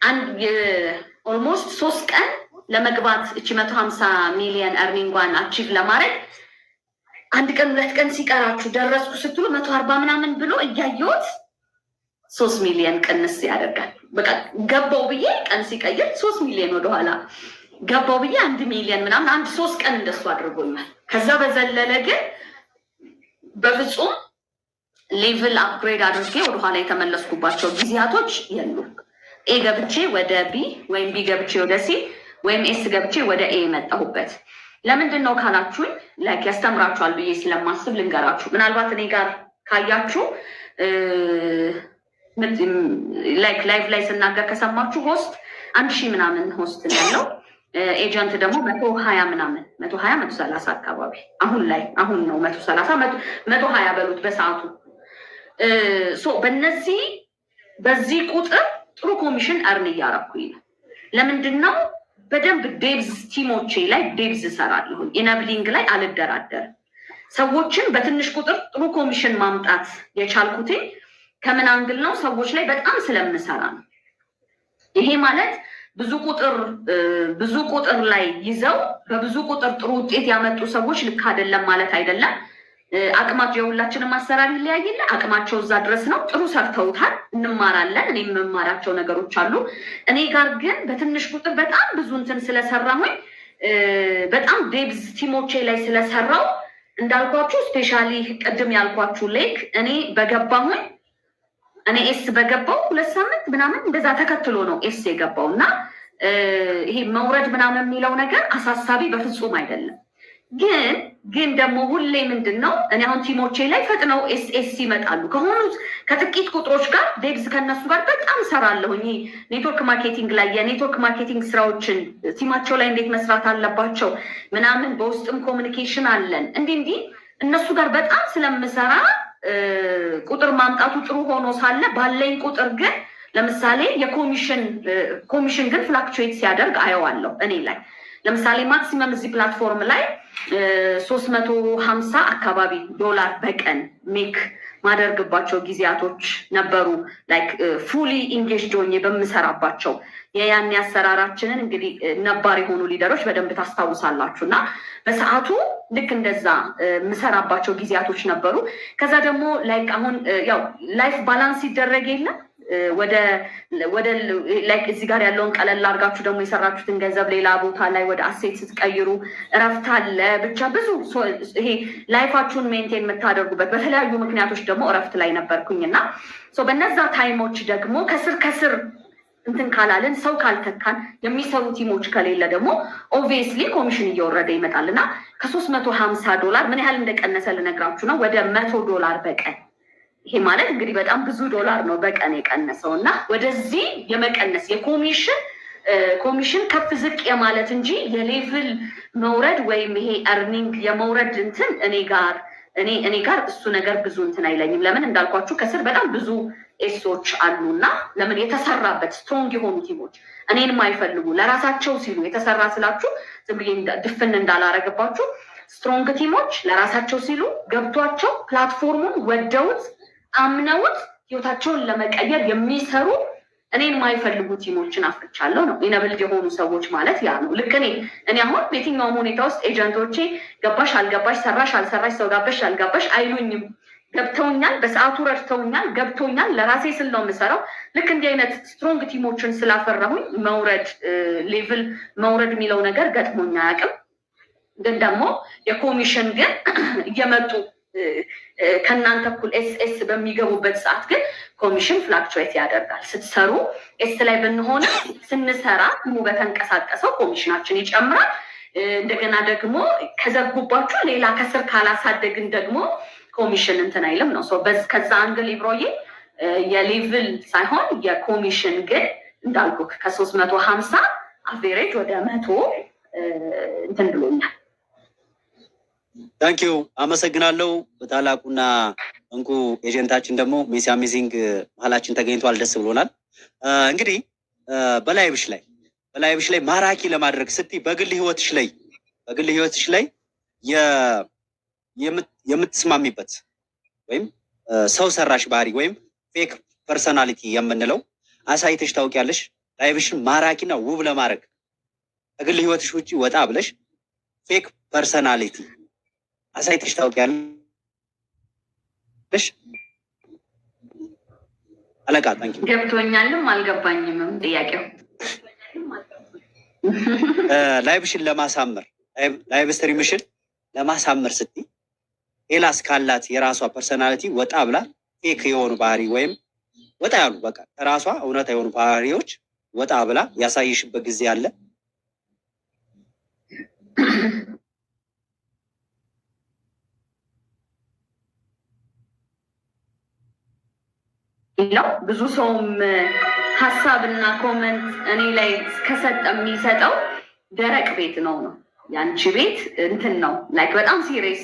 አንድ ኦልሞስት 3 ቀን ለመግባት እቺ 150 ሚሊዮን earning-ን አቺቭ ለማድረግ 1 ቀን 2 ቀን ሲቀራችሁ ደረስኩ ስትሉ 140 ምናምን ብሎ እያየሁት 3 ሚሊዮን ቅንስ ያደርጋል። በቃ ገባው ብዬ ቀን ሲቀይር 3 ሚሊዮን ወደኋላ ገባው ብዬ 1 ሚሊዮን ምናምን አንድ 3 ቀን እንደሱ አድርጎኛል። ከዛ በዘለለ ግን በፍጹም ሌቭል አፕግሬድ አድርጌ ወደኋላ የተመለስኩባቸው ጊዜያቶች የሉም። ኤ ገብቼ ወደ ቢ ወይም ቢ ገብቼ ወደ ሲ ወይም ኤስ ገብቼ ወደ ኤ የመጣሁበት ለምንድን ነው ካላችሁኝ ላይክ ያስተምራችኋል ብዬ ስለማስብ ልንገራችሁ። ምናልባት እኔ ጋር ካያችሁ ላይክ ላይቭ ላይ ስናገር ከሰማችሁ ሆስት 1000 ምናምን ሆስት ያለው ኤጀንት ደግሞ 120 ምናምን 120 130 አካባቢ አሁን ነው 130 120 በሉት በሰዓቱ በዚህ ቁጥር ጥሩ ኮሚሽን አርን እያረኩኝ ነው። ለምንድን ነው በደንብ ዴብዝ ቲሞቼ ላይ ዴብዝ እሰራለሁ። ኢነብሊንግ ላይ አልደራደርም። ሰዎችን በትንሽ ቁጥር ጥሩ ኮሚሽን ማምጣት የቻልኩት ከምን አንግል ነው? ሰዎች ላይ በጣም ስለምሰራ ነው። ይሄ ማለት ብዙ ቁጥር ላይ ይዘው በብዙ ቁጥር ጥሩ ውጤት ያመጡ ሰዎች ልክ አይደለም ማለት አይደለም። አቅማቸው የሁላችንም አሰራር ይለያይል። አቅማቸው እዛ ድረስ ነው። ጥሩ ሰርተውታል፣ እንማራለን። እኔ የምማራቸው ነገሮች አሉ። እኔ ጋር ግን በትንሽ ቁጥር በጣም ብዙ እንትን ስለሰራሁኝ በጣም ዴብዝ ቲሞቼ ላይ ስለሰራው እንዳልኳችሁ ስፔሻሊ ቅድም ያልኳችሁ ሌክ እኔ ኤስ በገባው 2 ሳምንት ምናምን እንደዛ ተከትሎ ነው ኤስ የገባው እና ይሄ መውረድ ምናምን የሚለው ነገር አሳሳቢ በፍጹም አይደለም። ግን ደግሞ ሁሌ ምንድን ነው እኔ አሁን ቲሞቼ ላይ ፈጥነው ኤስ ይመጣሉ ከሆኑት ከጥቂት ቁጥሮች ጋር ዴብዝ ከነሱ ጋር በጣም ሰራለሁኝ። ኔትወርክ ማርኬቲንግ ላይ የኔትወርክ ማርኬቲንግ ስራዎችን ቲማቸው ላይ እንዴት መስራት አለባቸው ምናምን በውስጥም ኮሚኒኬሽን አለን እንዲህ እነሱ ጋር በጣም ስለምሰራ ቁጥር ማምጣቱ ጥሩ ሆኖ ሳለ ባለኝ ቁጥር ግን ለምሳሌ የኮሚሽን ግን ፍላክቹዌት ሲያደርግ አየዋለሁ እኔ ላይ ለምሳሌ ማክሲመም እዚህ ፕላትፎርም ላይ 350 አካባቢ ዶላር በቀን ሜክ ማደርግባቸው ጊዜያቶች ነበሩ። ላይክ ፉሊ ኢንጌጅድ ሆኜ በምሰራባቸው የያኔ አሰራራችንን እንግዲህ ነባር የሆኑ ሊደሮች በደንብ ታስታውሳላችሁ እና በሰዓቱ ልክ እንደዛ የምሰራባቸው ጊዜያቶች ነበሩ። ከዛ ደግሞ ላይክ አሁን ያው ላይፍ ባላንስ ይደረግ የለም ወደ ላይክ እዚህ ጋር ያለውን ቀለል አድርጋችሁ ደግሞ የሰራችሁትን ገንዘብ ሌላ ቦታ ላይ ወደ አሴት ስትቀይሩ እረፍት አለ። ብቻ ብዙ ይሄ ላይፋችሁን ሜንቴን የምታደርጉበት በተለያዩ ምክንያቶች ደግሞ እረፍት ላይ ነበርኩኝ እና በነዛ ታይሞች ደግሞ ከስር እንትን ካላልን ሰው ካልተካን የሚሰሩ ቲሞች ከሌለ ደግሞ ኦብቪየስሊ ኮሚሽን እየወረደ ይመጣል እና $350 ምን ያህል እንደቀነሰ ልነግራችሁ ነው። ወደ $100 በቀን ይሄ ማለት እንግዲህ በጣም ብዙ ዶላር ነው በቀን የቀነሰው እና ወደዚህ የመቀነስ የኮሚሽን ከፍ ዝቅ የማለት እንጂ የሌቭል መውረድ ወይም ይሄ earning የመውረድ እንትን እኔ ጋር እሱ ነገር ብዙ እንትን አይለኝም። ለምን እንዳልኳችሁ ከስር በጣም ብዙ ኤሶች አሉና ለምን የተሰራበት ስትሮንግ የሆኑ ቲሞች እኔን የማይፈልጉ ለራሳቸው ሲሉ የተሰራ ስላችሁ ዝም ብዬ ድፍን እንዳላረግባችሁ ስትሮንግ ቲሞች ለራሳቸው ሲሉ ገብቷቸው ፕላትፎርሙን ወደውት አምነውት ህይወታቸውን ለመቀየር የሚሰሩ እኔን የማይፈልጉ ቲሞችን አፍርቻለሁ ነው። ኢነብልድ የሆኑ ሰዎች ማለት ያ ነው። ልክ እኔ አሁን በየትኛውም ሁኔታ ውስጥ ኤጀንቶቼ ገባሽ አልገባሽ፣ ሰራሽ አልሰራሽ፣ ሰው ጋበሽ አልጋበሽ አይሉኝም። ገብተውኛል፣ በሰዓቱ ረድተውኛል፣ ገብቶኛል። ለራሴ ስል ነው የምሰራው። ልክ እንዲህ አይነት ስትሮንግ ቲሞችን ስላፈራሁኝ ሌቭል መውረድ የሚለው ነገር ገጥሞኝ አያውቅም። ግን ደግሞ የኮሚሽን ግን እየመጡ ከእናንተ እኩል ኤስ በሚገቡበት ሰዓት ግን ኮሚሽን ፍላክቹዌት ያደርጋል። ስትሰሩ ኤስ ላይ ብንሆን ስንሰራ በተንቀሳቀሰው ኮሚሽናችን ይጨምራል። እንደገና ደግሞ ከዘጉባችሁ ሌላ ከስር ካላሳደግን ደግሞ ኮሚሽን እንትን አይልም ነው። ከዛ አንግል ይብሮዬ የሌቭል ሳይሆን የኮሚሽን ግን እንዳልኩ ከ350 አቬሬጅ ወደ 100 እንትን ብሎኛል። ታንኪዩ አመሰግናለሁ። በታላቁና እንቁ ኤጀንታችን ደግሞ ሜሲ አሜዚንግ መሀላችን ተገኝቷል። ደስ ብሎናል። እንግዲህ በላይብሽ ላይ ማራኪ ለማድረግ ስትይ በግል ህይወትሽ ላይ የምትስማሚበት ወይም ሰው ሰራሽ ባህሪ ወይም ፌክ ፐርሰናሊቲ የምንለው አሳይተሽ ታውቂያለሽ? ላይፍሽን ማራኪና ውብ ለማድረግ ከግል ህይወትሽ ውጭ ወጣ ብለሽ ፌክ ፐርሰናሊቲ አሳይተሽ ታውቂያለሽ? አለቃ ታንኪ ገብቶኛልም አልገባኝምም ጥያቄው። ላይፍሽን ለማሳመር ላይቭ ስትሪምሽን ለማሳመር ስትይ ሄላስ ካላት የራሷ ፐርሰናሊቲ ወጣ ብላ ፌክ የሆኑ ባህሪ ወይም ወጣ ያሉ በቃ ከራሷ እውነታ የሆኑ ባህሪዎች ወጣ ብላ ያሳይሽበት ጊዜ አለ? ነው ብዙ ሰውም ሀሳብና ኮመንት እኔ ላይ ከሰጠ የሚሰጠው ደረቅ ቤት ነው። ያንቺ ቤት እንትን ነው ላይክ በጣም ሲሪየስ።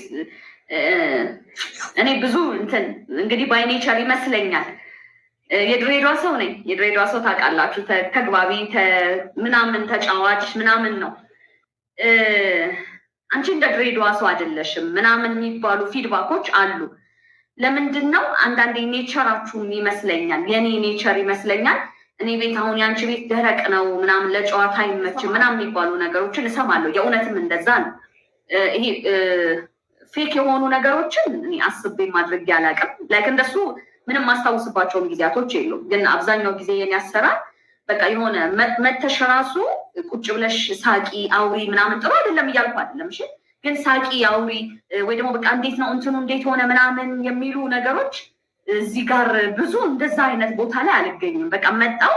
እኔ ብዙ እንትን እንግዲህ ባይ ኔቸር ይመስለኛል የድሬዳዋ ሰው ነኝ። የድሬዳዋ ሰው ታውቃላችሁ፣ ተግባቢ ምናምን ተጫዋች ምናምን ነው። አንቺ እንደ ድሬዳዋ ሰው አይደለሽም ምናምን የሚባሉ ፊድባኮች አሉ። ለምንድን ነው አንዳንዴ ኔቸራችሁም ይመስለኛል የኔ ኔቸር ይመስለኛል እኔ ቤት አሁን የአንቺ ቤት ደረቅ ነው ምናምን ለጨዋታ አይመችም ምናምን የሚባሉ ነገሮችን እሰማለሁ። የእውነትም እንደዛ ነው። ይሄ ፌክ የሆኑ ነገሮችን እኔ አስቤ ማድረግ ያላቅም ላይክ እንደሱ ምንም ማስታውስባቸውም ጊዜያቶች የሉም። ግን አብዛኛው ጊዜ የኔ አሰራር በቃ የሆነ መተሽ ራሱ ቁጭ ብለሽ ሳቂ አውሪ ምናምን ጥሩ አይደለም እያልኩ አይደለም። እሺ ግን ሳቂ አውሪ ወይ ደግሞ በቃ እንዴት ነው እንትኑ እንዴት ሆነ ምናምን የሚሉ ነገሮች እዚህ ጋር ብዙ እንደዛ አይነት ቦታ ላይ አልገኝም። በቃ መጣው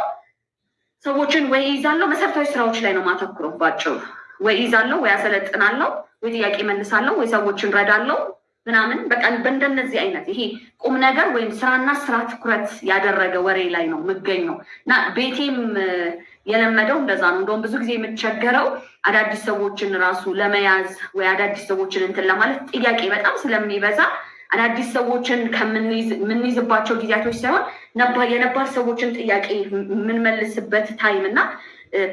ሰዎችን ወይ ይዛለው መሰረታዊ ስራዎች ላይ ነው ማተኩረው ባጭሩ። ወይ ይዛለው ወይ አሰለጥናለው ወይ ጥያቄ መልሳለው ወይ ሰዎችን ረዳለው ምናምን በቃ በእንደነዚህ አይነት ይሄ ቁም ነገር ወይም ስራና ስራ ትኩረት ያደረገ ወሬ ላይ ነው የምገኘው እና ቤቴም የለመደው እንደዛ ነው። እንደውም ብዙ ጊዜ የምትቸገረው አዳዲስ ሰዎችን ራሱ ለመያዝ ወይ አዳዲስ ሰዎችን እንትን ለማለት ጥያቄ በጣም ስለሚበዛ አዳዲስ ሰዎችን ከምንይዝባቸው ጊዜያቶች ሳይሆን የነባር ሰዎችን ጥያቄ የምንመልስበት ታይም እና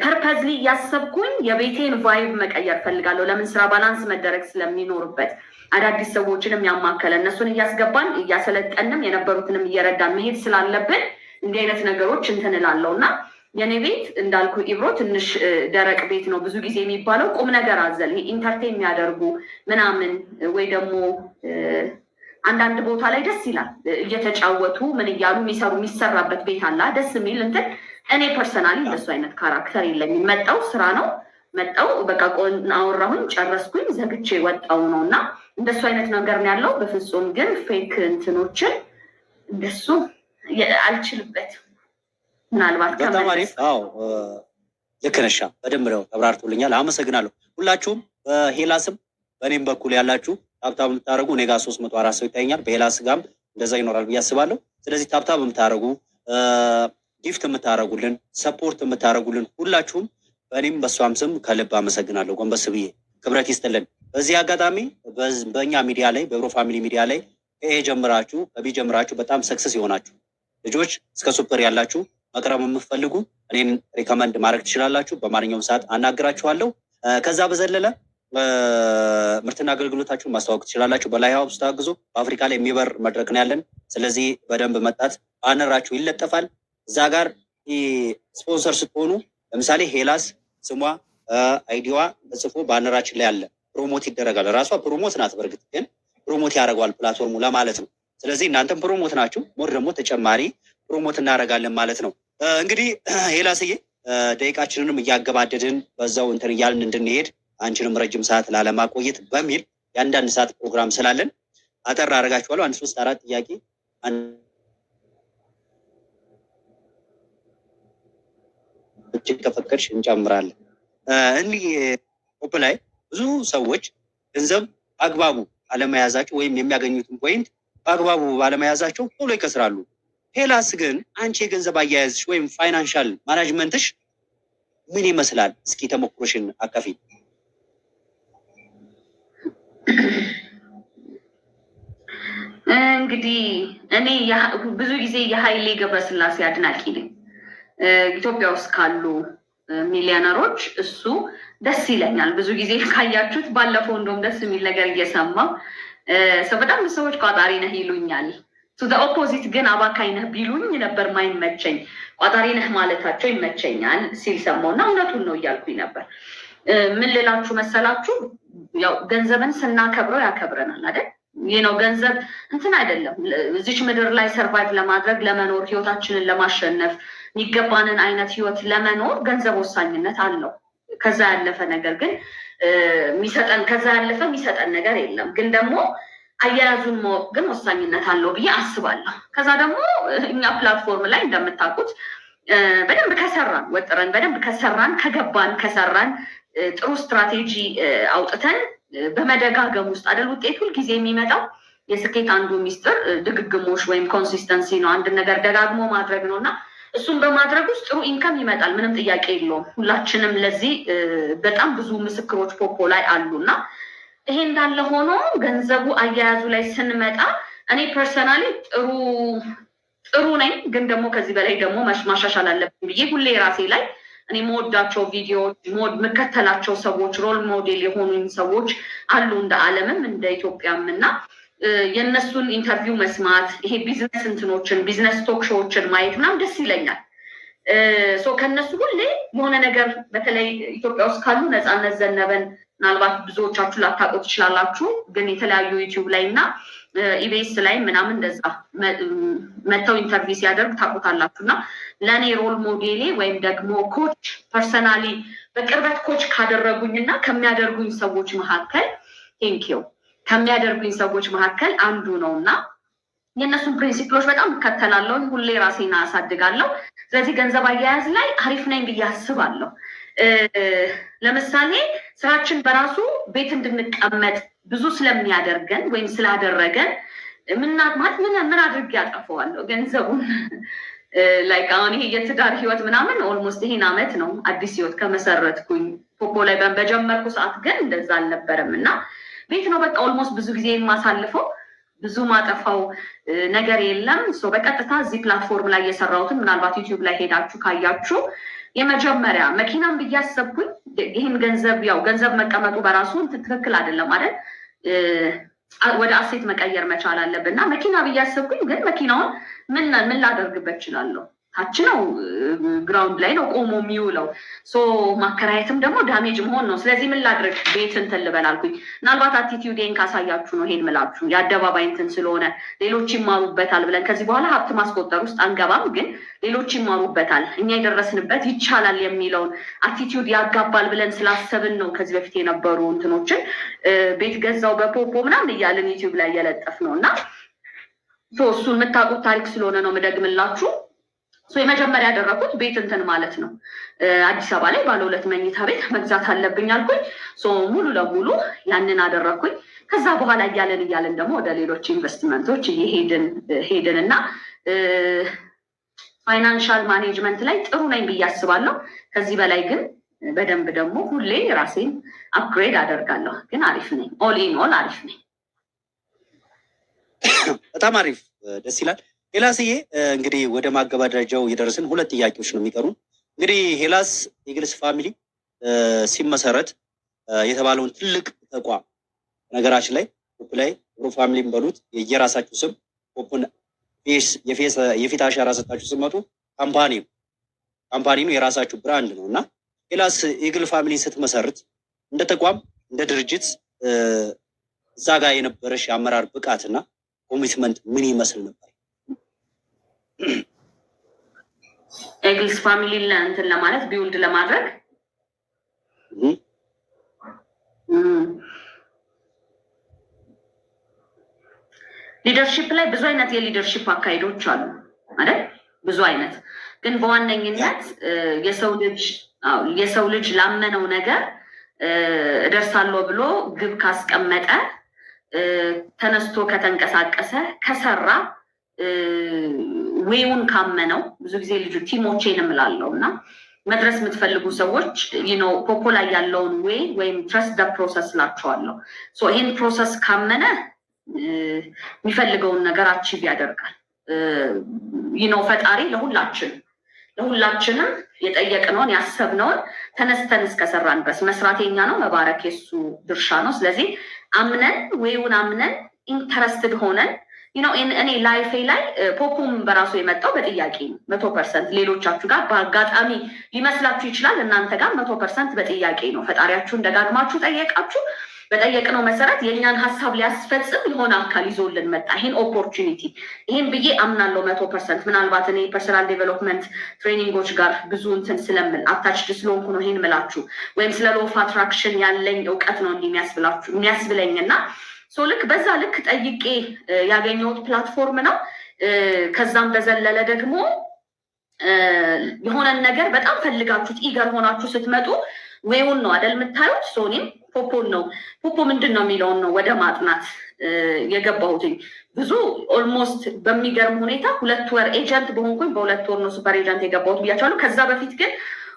ፐርፐዝሊ እያሰብኩኝ የቤቴን ቫይብ መቀየር ፈልጋለሁ። ለምን ስራ ባላንስ መደረግ ስለሚኖርበት አዳዲስ ሰዎችንም ያማከለ እነሱን እያስገባን እያሰለጠንም የነበሩትንም እየረዳን መሄድ ስላለብን እንዲህ አይነት ነገሮች እንትን እላለሁ እና የኔ ቤት እንዳልኩ ኢብሮ ትንሽ ደረቅ ቤት ነው ብዙ ጊዜ የሚባለው። ቁም ነገር አዘል ይሄ ኢንተርቴን የሚያደርጉ ምናምን ወይ ደግሞ አንዳንድ ቦታ ላይ ደስ ይላል እየተጫወቱ ምን እያሉ የሚሰራበት ቤት አላ ደስ የሚል እንትን። እኔ ፐርሰናሊ እንደሱ አይነት ካራክተር የለኝም። መጣው ስራ ነው መጣው በቃ አወራሁኝ ጨረስኩኝ ዘግቼ ወጣው ነው እና እንደሱ አይነት ነገር ነው ያለው። በፍጹም ግን ፌክ እንትኖችን እንደሱ አልችልበትም። ምናልባት ከመለስ ልክ ነሽ። በደንብ ነው ተብራርቶልኛል። አመሰግናለሁ። ሁላችሁም በሄላስም በእኔም በኩል ያላችሁ ታብታብ የምታደርጉ እኔ ጋር 304 ሰው ይታየኛል። በሄላስ ጋርም እንደዛ ይኖራል ብዬ አስባለሁ። ስለዚህ ታብታብ የምታደርጉ ጊፍት የምታደርጉልን ሰፖርት የምታደርጉልን ሁላችሁም በእኔም በእሷም ስም ከልብ አመሰግናለሁ። ጎንበስ ብዬ ክብረት ይስጥልን። በዚህ አጋጣሚ በእኛ ሚዲያ ላይ በኢብሮ ፋሚሊ ሚዲያ ላይ ከኤ ጀምራችሁ ከቢ ጀምራችሁ በጣም ሰክሰስ የሆናችሁ ልጆች እስከ ሱፐር ያላችሁ መቅረብ የምትፈልጉ እኔን ሪከመንድ ማድረግ ትችላላችሁ። በማንኛውም ሰዓት አናግራችኋለሁ። ከዛ በዘለለ ምርትና አገልግሎታችሁን ማስተዋወቅ ትችላላችሁ። በላይ ሀውስ ታግዞ በአፍሪካ ላይ የሚበር መድረክ ነው ያለን። ስለዚህ በደንብ መጣት ባነራችሁ ይለጠፋል። እዛ ጋር ስፖንሰር ስትሆኑ ለምሳሌ ሄላስ ስሟ አይዲዋ ተጽፎ ባነራችን ላይ አለ። ፕሮሞት ይደረጋል። ራሷ ፕሮሞት ናት። በእርግጥ ግን ፕሮሞት ያደርገዋል ፕላትፎርሙ ለማለት ነው። ስለዚህ እናንተም ፕሮሞት ናችሁ። ሞር ደግሞ ተጨማሪ ፕሮሞት እናደርጋለን ማለት ነው። እንግዲህ ሄላስዬ ደቂቃችንንም እያገባደድን በዛው እንትን እያልን እንድንሄድ አንቺንም ረጅም ሰዓት ላለማቆየት በሚል የአንዳንድ ሰዓት ፕሮግራም ስላለን አጠር አደርጋችኋለሁ። 1 3 4 ጥያቄ እጅግ ከፈቀድሽ እንጨምራለን። እንዲህ ኦፕ ላይ ብዙ ሰዎች ገንዘብ አግባቡ አለመያዛቸው ወይም የሚያገኙትን ፖይንት በአግባቡ ባለመያዛቸው ቶሎ ይከስራሉ። ሄላስ ግን አንቺ የገንዘብ አያያዝሽ ወይም ፋይናንሻል ማናጅመንትሽ ምን ይመስላል? እስኪ ተሞክሮሽን አካፊ። እንግዲህ እኔ ብዙ ጊዜ የኃይሌ ገብረስላሴ አድናቂ ነኝ። ኢትዮጵያ ውስጥ ካሉ ሚሊዮነሮች እሱ ደስ ይለኛል። ብዙ ጊዜ ካያችሁት ባለፈው እንደውም ደስ የሚል ነገር እየሰማው ሰው በጣም ሰዎች ቋጣሪ ነህ ይሉኛል። ኦፖዚት ግን አባካይ ነህ ቢሉኝ ነበር ማይመቸኝ። ቋጣሪ ነህ ማለታቸው ይመቸኛል ሲል ሰማውና እውነቱን ነው እያልኩኝ ነበር። ምን ልላችሁ መሰላችሁ? ያው ገንዘብን ስናከብረው ያከብረናል አይደል? ይህ ነው ገንዘብ እንትን አይደለም። እዚች ምድር ላይ ሰርቫይቭ ለማድረግ ለመኖር፣ ህይወታችንን ለማሸነፍ የሚገባንን አይነት ህይወት ለመኖር ገንዘብ ወሳኝነት አለው። ከዛ ያለፈ ነገር ግን የሚሰጠን ነገር የለም። ግን ደግሞ አያያዙን ማወቅ ግን ወሳኝነት አለው ብዬ አስባለሁ። ከዛ ደግሞ እኛ ፕላትፎርም ላይ እንደምታውቁት በደንብ ከሰራን ወጥረን በደንብ ከሰራን ከሰራን ጥሩ ስትራቴጂ አውጥተን በመደጋገም ውስጥ አይደል ውጤት ሁልጊዜ የሚመጣው። የስኬት አንዱ ሚስጥር ድግግሞሽ ወይም ኮንሲስተንሲ ነው። አንድ ነገር ደጋግሞ ማድረግ ነው እና እሱን በማድረግ ውስጥ ጥሩ ኢንከም ይመጣል። ምንም ጥያቄ የለውም። ሁላችንም ለዚህ በጣም ብዙ ምስክሮች ፖፖ ላይ አሉና ይሄ እንዳለ ሆኖ ገንዘቡ አያያዙ ላይ ስንመጣ እኔ ፐርሰናሊ ጥሩ ነኝ፣ ግን ደግሞ ከዚህ በላይ ደግሞ ማሻሻል አለብኝ ብዬ ሁሌ ራሴ ላይ እኔ መወዳቸው ቪዲዮዎች የምከተላቸው ሰዎች ሮል ሞዴል የሆኑኝ ሰዎች አሉ እንደ ዓለምም እንደ ኢትዮጵያም እና የእነሱን ኢንተርቪው መስማት ይሄ ቢዝነስ ቶክ ሾዎችን ማየት ምናምን ደስ ይለኛል። ከእነሱ ሁሌ የሆነ ነገር በተለይ ኢትዮጵያ ውስጥ ካሉ ነፃነት ዘነበን ምናልባት ብዙዎቻችሁ ላታውቁ ትችላላችሁ፣ ግን የተለያዩ ዩቲዩብ ላይ እና ኢቢኤስ ላይ ምናምን እንደዛ መጥተው ኢንተርቪው ሲያደርግ ታውቁታላችሁ። እና ለእኔ ሮል ሞዴሌ ወይም ደግሞ ኮች ፐርሰናሊ በቅርበት ኮች ካደረጉኝ እና ከሚያደርጉኝ ሰዎች መካከል አንዱ ነው እና የእነሱን ፕሪንሲፕሎች በጣም እከተላለሁ። ሁሌ ራሴን አሳድጋለሁ። ስለዚህ ገንዘብ አያያዝ ላይ አሪፍ ነኝ ብዬ አስባለሁ። ለምሳሌ ስራችን በራሱ ቤት እንድንቀመጥ ብዙ ስለሚያደርገን ወይም ስላደረገን ምን አድርጌ ያጠፈዋለሁ ገንዘቡን ላይክ አሁን ይሄ የትዳር ህይወት ምናምን ኦልሞስት ይሄን አመት ነው አዲስ ህይወት ከመሰረትኩኝ። ፖፖ ላይ በጀመርኩ ሰዓት ግን እንደዛ አልነበረም እና ቤት ነው በቃ ኦልሞስት ብዙ ጊዜ የማሳልፈው። ብዙ ማጠፋው ነገር የለም። በቀጥታ እዚህ ፕላትፎርም ላይ የሰራሁትን ምናልባት ዩቲዩብ ላይ ሄዳችሁ ካያችሁ የመጀመሪያ መኪናም ብዬ አሰብኩኝ። ይህን ገንዘብ መቀመጡ በራሱ ትክክል አይደለም አይደል? ወደ አሴት መቀየር መቻል አለብን እና መኪና ብዬ አሰብኩኝ። ግን መኪናውን ምን ላደርግበት እችላለሁ? ታች ነው፣ ግራውንድ ላይ ነው ቆሞ የሚውለው። ማከራየትም ደግሞ ዳሜጅ መሆን ነው። ስለዚህ ምን ላድርግ? ቤት እንትን ልበል አልኩኝ። ምናልባት አቲቲዩዴን ካሳያችሁ ነው ይሄን ምላችሁ። የአደባባይ እንትን ስለሆነ ሌሎች ይማሩበታል ብለን ከዚህ በኋላ ሀብት ማስቆጠር ውስጥ አንገባም። ግን ሌሎች ይማሩበታል፣ እኛ የደረስንበት ይቻላል የሚለውን አቲቲዩድ ያጋባል ብለን ስላሰብን ነው ከዚህ በፊት የነበሩ እንትኖችን ቤት ገዛው በፖፖ ምናምን እያልን ዩቲዩብ ላይ እየለጠፍ ነው እና እሱን የምታውቁት ታሪክ ስለሆነ ነው የምደግምላችሁ። የመጀመሪያ ያደረኩት ቤት እንትን ማለት ነው። አዲስ አበባ ላይ ባለ 2 መኝታ ቤት መግዛት አለብኝ አልኩኝ። ሙሉ ለሙሉ ያንን አደረኩኝ። ከዛ በኋላ እያለን ደግሞ ወደ ሌሎች ኢንቨስትመንቶች ሄድን እና ፋይናንሻል ማኔጅመንት ላይ ጥሩ ነኝ ብዬ አስባለሁ። ከዚህ በላይ ግን በደንብ ደግሞ ሁሌ ራሴን አፕግሬድ አደርጋለሁ። ግን አሪፍ ነኝ፣ ኦል ኢን ኦል አሪፍ ነኝ። በጣም አሪፍ፣ ደስ ይላል። ሄላስዬ እንግዲህ ወደ ማገባደጃው የደረስን 2 ጥያቄዎች ነው የሚቀሩ። እንግዲህ ሄላስ ኢግልስ ፋሚሊ ሲመሰረት የተባለውን ትልቅ ተቋም ነገራችን ላይ ፖፕ ላይ ፕሮ ፋሚሊም በሉት የየራሳችሁ ስም ፖፕን የፊት አሻራ ሰጣችሁ ስመጡ ካምፓኒ ነው የራሳችሁ ብራንድ ነው እና ሄላስ ኢግል ፋሚሊ ስትመሰርት እንደ ተቋም እንደ ድርጅት እዛ ጋር የነበረሽ የአመራር ብቃትና ኮሚትመንት ምን ይመስል ነበር? ኢግልስ ፋሚሊ እንትን ለማለት ቢውልድ ለማድረግ ሊደርሺፕ ላይ ብዙ አይነት የሊደርሺፕ አካሄዶች አሉ አይደል? ብዙ አይነት ግን በዋነኝነት የሰው ልጅ ላመነው ነገር እደርሳለሁ ብሎ ግብ ካስቀመጠ፣ ተነስቶ ከተንቀሳቀሰ፣ ከሰራ፣ ዌውን ካመነው ብዙ ጊዜ ልጆች ቲሞቼን እምላለሁ እና መድረስ የምትፈልጉ ሰዎች ፖፖ ላይ ያለውን ዌይ ወይም ትረስት ደ ፕሮሰስ ላቸዋለሁ። ይህን ፕሮሰስ ካመነ የሚፈልገውን ነገር አቺቭ ያደርጋል። ፈጣሪ ለሁላችንም የጠየቅነውን ያሰብነውን ተነስተን እስከሰራን ድረስ መስራት የኛ ነው፣ መባረክ የሱ ድርሻ ነው። ስለዚህ አምነን ዌውን አምነን ኢንተረስትድ ሆነን እኔ ላይፌ ላይ ፖፖም በራሱ የመጣው በጥያቄ ነው 100%። ሌሎቻችሁ ጋር በአጋጣሚ ሊመስላችሁ ይችላል። እናንተ ጋር 100% በጥያቄ ነው። ፈጣሪያችሁን ደጋግማችሁ ጠየቃችሁ። በጠየቅነው መሰረት የእኛን ሀሳብ ሊያስፈጽም የሆነ አካል ይዞልን መጣ። ይህን ኦፖርቹኒቲ ይህን ብዬ አምናለሁ 100%። ምናልባት እኔ ፐርሰናል ዴቨሎፕመንት ትሬኒንጎች ጋር ብዙ እንትን ስለምን አታችድ ስለሆንኩ ነው ይህን ምላችሁ፣ ወይም ስለ ሎው ኦፍ አትራክሽን ያለኝ እውቀት ነው እንዲህ የሚያስብለኝ እና ልክ በዛ ልክ ጠይቄ ያገኘሁት ፕላትፎርም ነው። ከዛም በዘለለ ደግሞ የሆነን ነገር በጣም ፈልጋችሁት ኢገር ሆናችሁ ስትመጡ ወይውን ነው አደል የምታዩት። ሶኒም ፖፖን ነው ፖፖ ምንድን ነው የሚለውን ነው ወደ ማጥናት የገባሁትኝ። ብዙ ኦልሞስት በሚገርም ሁኔታ 2 ወር ኤጀንት በሆንኩኝ በ2 ወር ነው ሱፐር ኤጀንት የገባሁት ብያቸዋለሁ። ከዛ በፊት ግን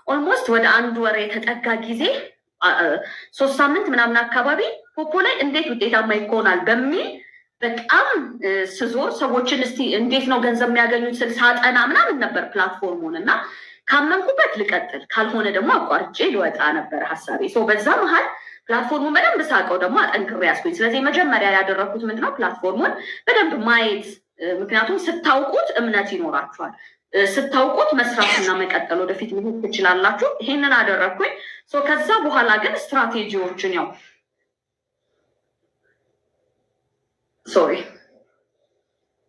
ኦልሞስት ወደ 1 ወር የተጠጋ ጊዜ 3 ሳምንት ምናምን አካባቢ ፖፖ ላይ እንዴት ውጤታማ ይሆናል በሚል በጣም ስዞር ሰዎችን እስቲ እንዴት ነው ገንዘብ የሚያገኙት ስል ሳጠና ምናምን ነበር ፕላትፎርሙን እና ካመንኩበት ልቀጥል ካልሆነ ደግሞ አቋርጬ ልወጣ ነበር ሀሳቤ። በዛ መሀል ፕላትፎርሙን በደንብ ሳቀው ደግሞ አጠንክሬ ያስኩኝ። ስለዚህ መጀመሪያ ያደረኩት ምንድነው ፕላትፎርሙን በደንብ ማየት። ምክንያቱም ስታውቁት እምነት ይኖራችኋል፣ ስታውቁት መስራትና መቀጠል ወደፊት መሄድ ትችላላችሁ። ይሄንን አደረኩኝ። ከዛ በኋላ ግን ስትራቴጂዎችን ያው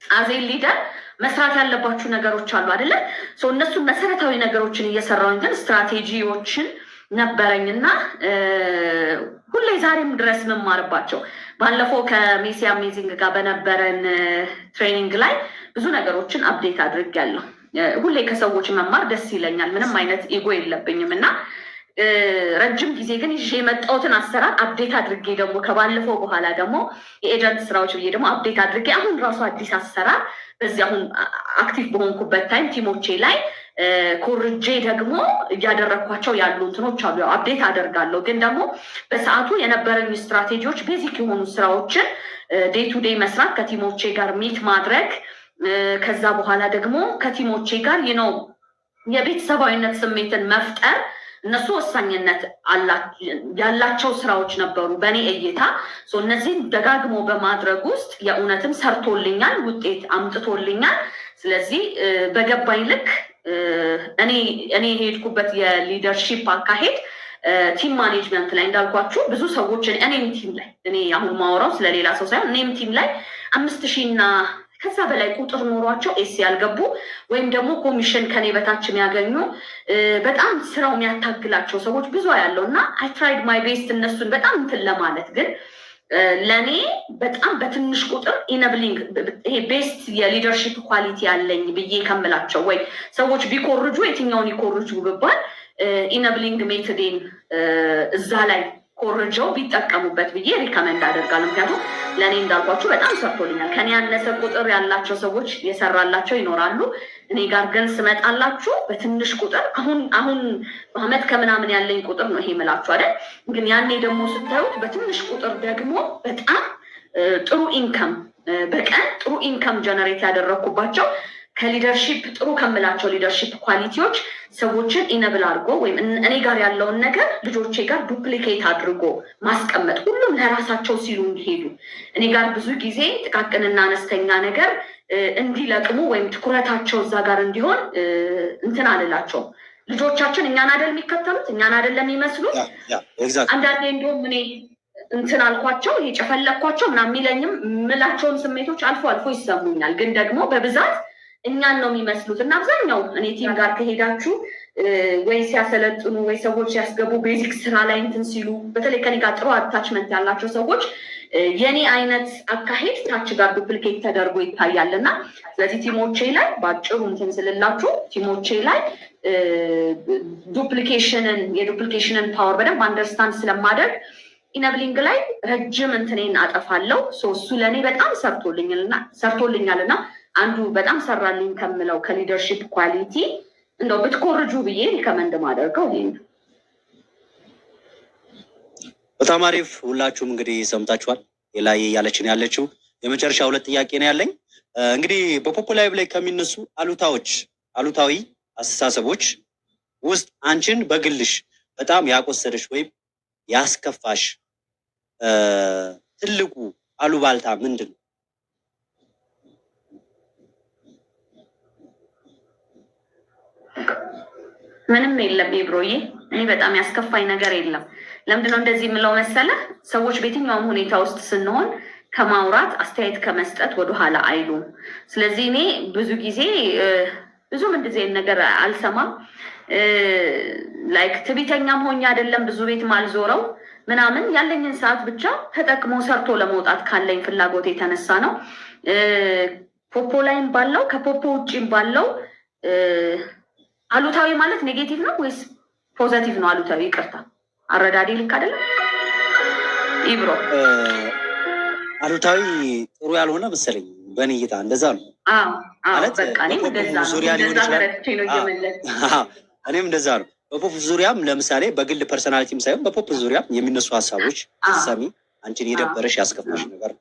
አዜ ሊደር መስራት ያለባችሁ ነገሮች አሉ አይደለ? እነሱን መሰረታዊ ነገሮችን እየሰራሁኝ ግን ስትራቴጂዎችን ነበረኝና ሁሌ ዛሬም ድረስ መማርባቸው። ባለፈው ከሜሲ አሜዚንግ ጋር በነበረን ትሬኒንግ ላይ ብዙ ነገሮችን አፕዴት አድርጌያለሁ። ሁሌ ከሰዎች መማር ደስ ይለኛል። ምንም አይነት ኢጎ የለብኝም እና ረጅም ጊዜ ግን ይዤ የመጣሁትን አሰራር አፕዴት አድርጌ ደግሞ ከባለፈው በኋላ ደግሞ የኤጀንት ስራዎች ብዬ ደግሞ አፕዴት አድርጌ አሁን ራሱ አዲስ አሰራር በዚህ አሁን አክቲቭ በሆንኩበት ታይም ቲሞቼ ላይ ኮርጄ ደግሞ እያደረግኳቸው ያሉ እንትኖች አሉ። ያው አፕዴት አደርጋለሁ፣ ግን ደግሞ በሰዓቱ የነበረኝ ስትራቴጂዎች ቤዚክ የሆኑ ስራዎችን ዴይ ቱ ዴይ መስራት፣ ከቲሞቼ ጋር ሚት ማድረግ፣ ከዛ በኋላ ደግሞ ከቲሞቼ ጋር የቤተሰባዊነት ስሜትን መፍጠር እነሱ ወሳኝነት ያላቸው ስራዎች ነበሩ በእኔ እይታ። እነዚህን ደጋግሞ በማድረግ ውስጥ የእውነትም ሰርቶልኛል፣ ውጤት አምጥቶልኛል። ስለዚህ በገባኝ ልክ እኔ የሄድኩበት የሊደርሺፕ አካሄድ ቲም ማኔጅመንት ላይ እንዳልኳችሁ ብዙ ሰዎች እኔም ቲም ላይ እኔ አሁን ማወራው ስለሌላ ሰው ሳይሆን እኔም ቲም ላይ 5000 እና ከዛ በላይ ቁጥር ኖሯቸው ኤስ ያልገቡ ወይም ደግሞ ኮሚሽን ከኔ በታች የሚያገኙ በጣም ስራው የሚያታግላቸው ሰዎች ብዙ ያለው እና አይ ትራይድ ማይ ቤስት እነሱን በጣም እንትን ለማለት ግን ለእኔ በጣም በትንሽ ቁጥር ኢነብሊንግ ይሄ ቤስት የሊደርሺፕ ኳሊቲ ያለኝ ብዬ ከምላቸው ወይ ሰዎች ቢኮርጁ የትኛውን ይኮርጁ ብባል ኢነብሊንግ ሜትዴን እዛ ላይ ኮርጀው ቢጠቀሙበት ብዬ ሪከመንድ አደርጋለሁ። ምክንያቱም ለእኔ እንዳልኳችሁ በጣም ሰርቶልኛል። ከኔ ያነሰ ቁጥር ያላቸው ሰዎች የሰራላቸው ይኖራሉ። እኔ ጋር ግን ስመጣላችሁ በትንሽ ቁጥር አሁን በአመት ከምናምን ያለኝ ቁጥር ነው ይሄ ምላችሁ አይደል? ግን ያኔ ደግሞ ስታዩት በትንሽ ቁጥር ደግሞ በጣም ጥሩ ኢንከም በቀን ጥሩ ኢንከም ጀነሬት ያደረግኩባቸው ከሊደርሺፕ ጥሩ ከምላቸው ሊደርሺፕ ኳሊቲዎች ሰዎችን ኢነብል አድርጎ ወይም እኔ ጋር ያለውን ነገር ልጆቼ ጋር ዱፕሊኬት አድርጎ ማስቀመጥ፣ ሁሉም ለራሳቸው ሲሉ እንዲሄዱ እኔ ጋር ብዙ ጊዜ ጥቃቅንና አነስተኛ ነገር እንዲለቅሙ ወይም ትኩረታቸው እዛ ጋር እንዲሆን እንትን አልላቸውም። ልጆቻችን እኛን አይደል የሚከተሉት፣ እኛን አይደል የሚመስሉት። አንዳንዴ እንዲሁም እኔ እንትን አልኳቸው ይሄ ጨፈለኳቸው ምናምን የሚለኝም ምላቸውን ስሜቶች አልፎ አልፎ ይሰሙኛል። ግን ደግሞ በብዛት እኛን ነው የሚመስሉት እና አብዛኛው እኔ ቲም ጋር ከሄዳችሁ ወይ ሲያሰለጥኑ ወይ ሰዎች ሲያስገቡ ቤዚክ ስራ ላይ እንትን ሲሉ በተለይ ከኔ ጋር ጥሩ አታችመንት ያላቸው ሰዎች የኔ አይነት አካሄድ ታች ጋር ዱፕሊኬት ተደርጎ ይታያል እና ስለዚህ ቲሞቼ ላይ በአጭሩ እንትን ስልላችሁ ቲሞቼ ላይ የዱፕሊኬሽንን ፓወር በደንብ አንደርስታንድ ስለማደርግ ኢነብሊንግ ላይ ረጅም እንትኔን አጠፋለሁ። እሱ ለእኔ በጣም ሰርቶልኛል እና አንዱ በጣም ሰራልኝ ከምለው ከሊደርሺፕ ኳሊቲ እንደው ብትኮርጁ ብዬ ሪከመንድ ማደርገው ይሄ ነው። በጣም አሪፍ። ሁላችሁም እንግዲህ ሰምታችኋል። የላይ ያለችን ያለችው የመጨረሻ 2 ጥያቄ ነው ያለኝ። እንግዲህ በፖፖ ላይቭ ላይ ከሚነሱ አሉታዊ አስተሳሰቦች ውስጥ አንቺን በግልሽ በጣም ያቆሰደሽ ወይም ያስከፋሽ ትልቁ አሉባልታ ምንድን ነው? ምንም የለም ይብሮዬ። እኔ በጣም ያስከፋኝ ነገር የለም። ለምንድነው እንደዚህ የምለው መሰለህ? ሰዎች በየትኛውም ሁኔታ ውስጥ ስንሆን ከማውራት አስተያየት ከመስጠት ወደኋላ አይሉም። ስለዚህ እኔ ብዙ ጊዜ ብዙም እንደዚህ አይነት ነገር አልሰማም። ላይክ ትዕቢተኛም ሆኜ አይደለም ብዙ ቤት ማልዞረው ምናምን ያለኝን ሰዓት ብቻ ተጠቅሞ ሰርቶ ለመውጣት ካለኝ ፍላጎት የተነሳ ነው። ፖፖ ላይም ባለው ከፖፖ ውጭም ባለው አሉታዊ ማለት ኔጌቲቭ ነው ወይስ ፖዘቲቭ ነው? አሉታዊ ይቅርታ፣ አረዳዴ ልክ አይደለም ኢብሮ? አሉታዊ ጥሩ ያልሆነ መሰለኝ በእኔ እይታ እንደዛ ነው። ማለት ዙሪያ ሊሆን ይችላል። እኔም እንደዛ ነው። በፖፕ ዙሪያም ለምሳሌ በግል ፐርሰናሊቲም ሳይሆን በፖፕ ዙሪያም የሚነሱ ሀሳቦች ሰሚ አንቺን የደበረሽ ያስከፋሽ ነገር ነው።